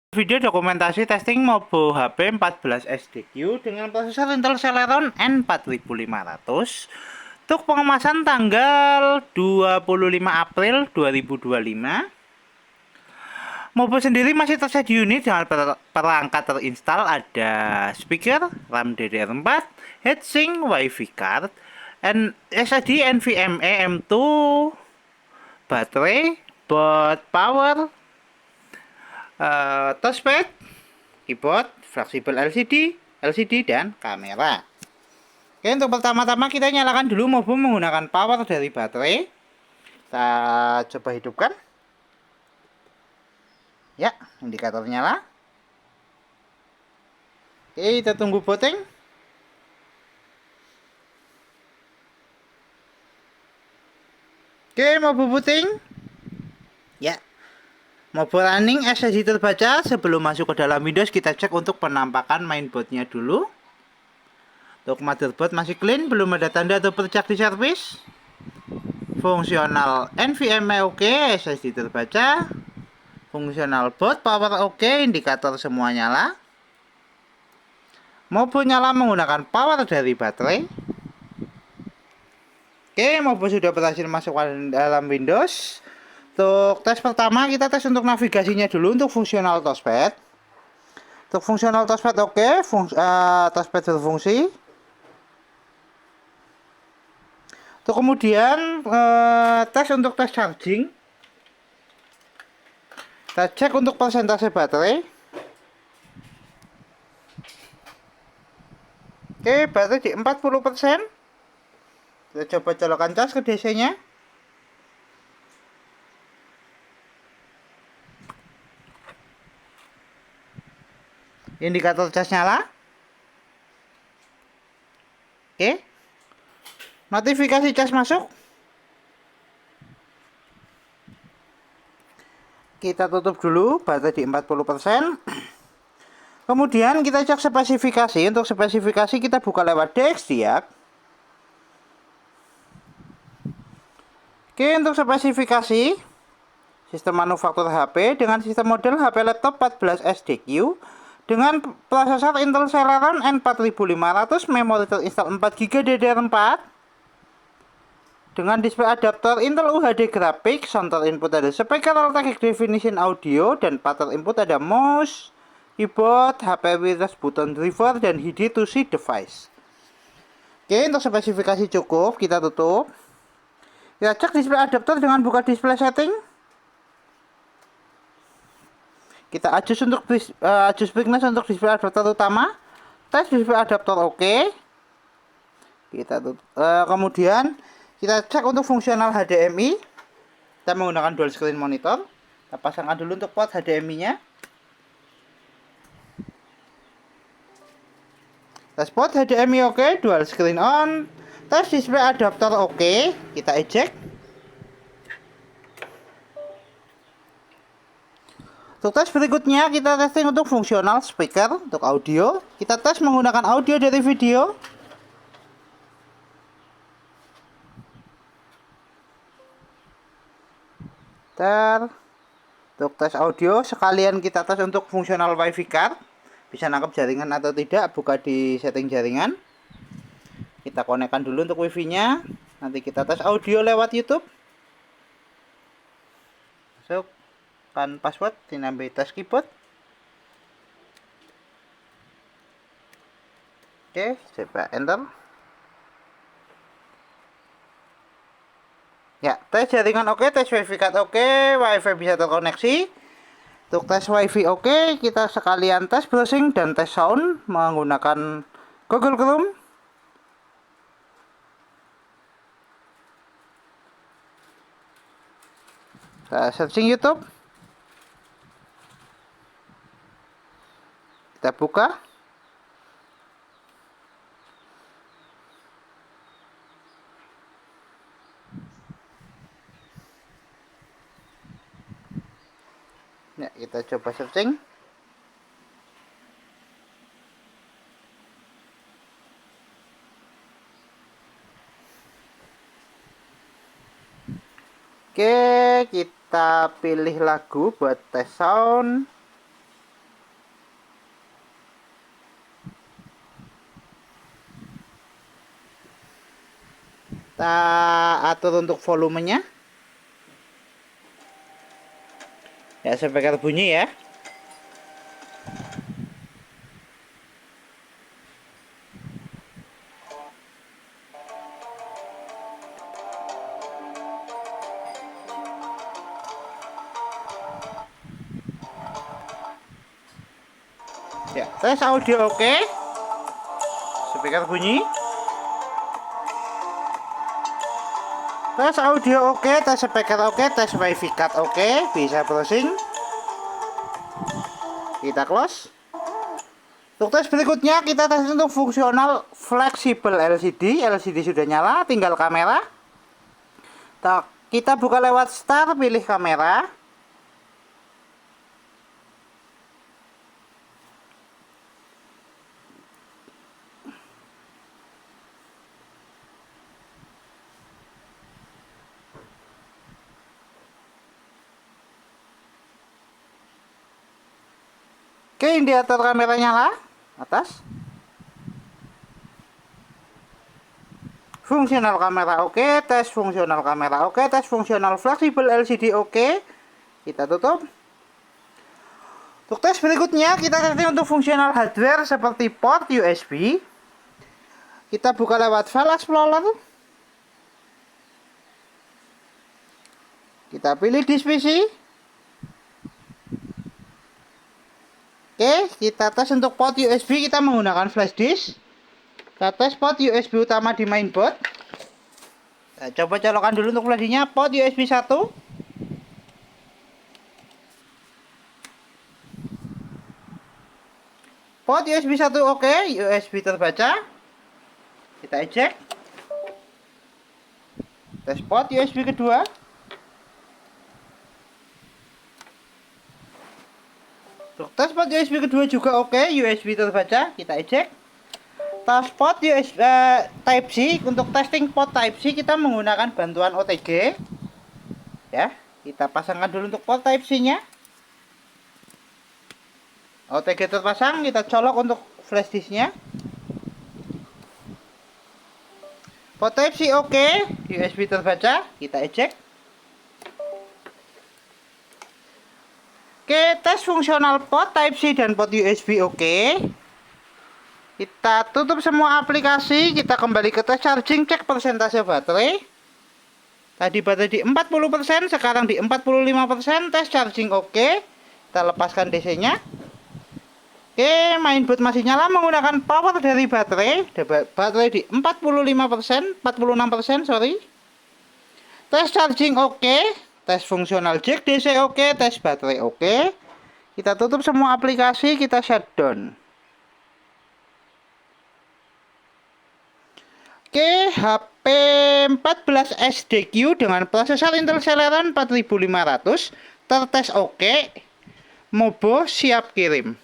Video dokumentasi testing Mobo HP 14 SDQ dengan prosesor Intel Celeron N4500 untuk pengemasan tanggal 25 April 2025. Mobo sendiri masih tersedia unit dengan perangkat terinstall ada speaker, RAM DDR4, heatsink, WiFi card, SSD NVMe M2, baterai, board power, touchpad, keyboard, fleksibel LCD dan kamera. Oke, untuk pertama-tama kita nyalakan dulu Mobo menggunakan power dari baterai. Kita coba hidupkan. Ya, indikator nyala. Oke, kita tunggu booting. Oke, Mobo booting. Ya, Mobo running SSD terbaca. Sebelum masuk ke dalam Windows, kita cek untuk penampakan mainboardnya dulu. Untuk motherboard masih clean, belum ada tanda atau percak di servis. Fungsional NVMe oke, SSD terbaca. Fungsional board power oke, indikator semua nyala. Mobo nyala menggunakan power dari baterai. Oke, Mobo sudah berhasil masuk ke dalam Windows. Untuk tes pertama kita tes untuk navigasinya dulu untuk fungsional touchpad. Untuk fungsional touchpad oke, touchpad berfungsi. Untuk kemudian tes untuk tes charging. Kita cek untuk persentase baterai. Oke, baterai di 40%. Kita coba colokan cas ke DC-nya. Indikator cas nyala. Oke. Notifikasi cas masuk. Kita tutup dulu, baterai di 40%. Kemudian kita cek spesifikasi. Untuk spesifikasi kita buka lewat DXDiag. Oke, untuk spesifikasi sistem manufaktur HP dengan sistem model HP laptop 14 SDQ dengan prosesor Intel Celeron N4500, memori terinstall 4GB DDR4 dengan display adaptor Intel UHD Graphics. Counter input ada speaker Altec Definition Audio dan pattern input ada mouse, keyboard, HP wireless, button driver dan HID to see device. Oke, untuk spesifikasi cukup, kita tutup. Kita cek display adaptor dengan buka display setting. Kita adjust untuk adjust brightness untuk display adaptor utama. Tes display adaptor oke. Kita tutup. Kemudian kita cek untuk fungsional HDMI. Kita menggunakan dual screen monitor. Kita pasangkan dulu untuk port HDMI-nya. Tes port HDMI oke, dual screen on. Tes display adaptor oke. Kita eject. Untuk tes berikutnya kita testing untuk fungsional speaker untuk audio. Kita tes menggunakan audio dari video. Untuk tes audio sekalian kita tes untuk fungsional WiFi card, bisa nangkap jaringan atau tidak. Buka di setting jaringan, kita konekkan dulu untuk WiFi nya. Nanti kita tes audio lewat YouTube. Masukkan password, dinamai tes keyboard. Oke, coba enter. Ya, tes jaringan oke, tes wifi card oke, wifi bisa terkoneksi. Untuk tes wifi oke, kita sekalian tes browsing dan tes sound menggunakan Google Chrome. Kita searching YouTube. Kita buka. Ya, kita coba searching. Oke, kita pilih lagu buat tes sound. Kita atur untuk volumenya. Ya, speaker bunyi ya. Ya, tes audio oke. Speaker bunyi. Tes audio oke, tes speaker oke, tes wifi card oke. Bisa browsing. Kita close. Untuk tes berikutnya kita tes untuk fungsional fleksibel LCD. LCD sudah nyala, tinggal kamera. Kita buka lewat start, pilih kamera. Oke, indikator kamera nyala atas. Fungsional kamera oke, tes fungsional kamera oke, tes fungsional fleksibel LCD oke. Kita tutup. Untuk tes berikutnya kita setting untuk fungsional hardware seperti port USB. Kita buka lewat File Explorer. Kita pilih disk PC. Oke, kita tes untuk port USB, kita menggunakan flash disk. Kita tes port USB utama di mainboard. Nah, coba colokan dulu untuk flashdisknya, port USB 1. Port USB 1 oke, USB terbaca. Kita eject. Tes port USB kedua. Untuk tes port USB kedua juga oke, USB terbaca, kita eject. Tes port USB Type-C, untuk testing port Type-C kita menggunakan bantuan OTG. Ya, kita pasangkan dulu untuk port Type-C-nya. OTG terpasang, kita colok untuk flash disk-nya. Port Type-C oke, USB terbaca, kita eject. Oke, tes fungsional port Type-C dan port USB oke. Kita tutup semua aplikasi, kita kembali ke tes charging, cek persentase baterai. Tadi baterai di 40%, sekarang di 45%, tes charging oke. Kita lepaskan DC-nya. Oke, mainboard masih nyala menggunakan power dari baterai. Baterai di 46%, sorry. Tes charging oke. Tes fungsional jack DC oke, tes baterai oke. Kita tutup semua aplikasi, kita shutdown. Oke, HP 14 SDQ dengan prosesor Intel Celeron 4500 tertes oke. Mobo siap kirim.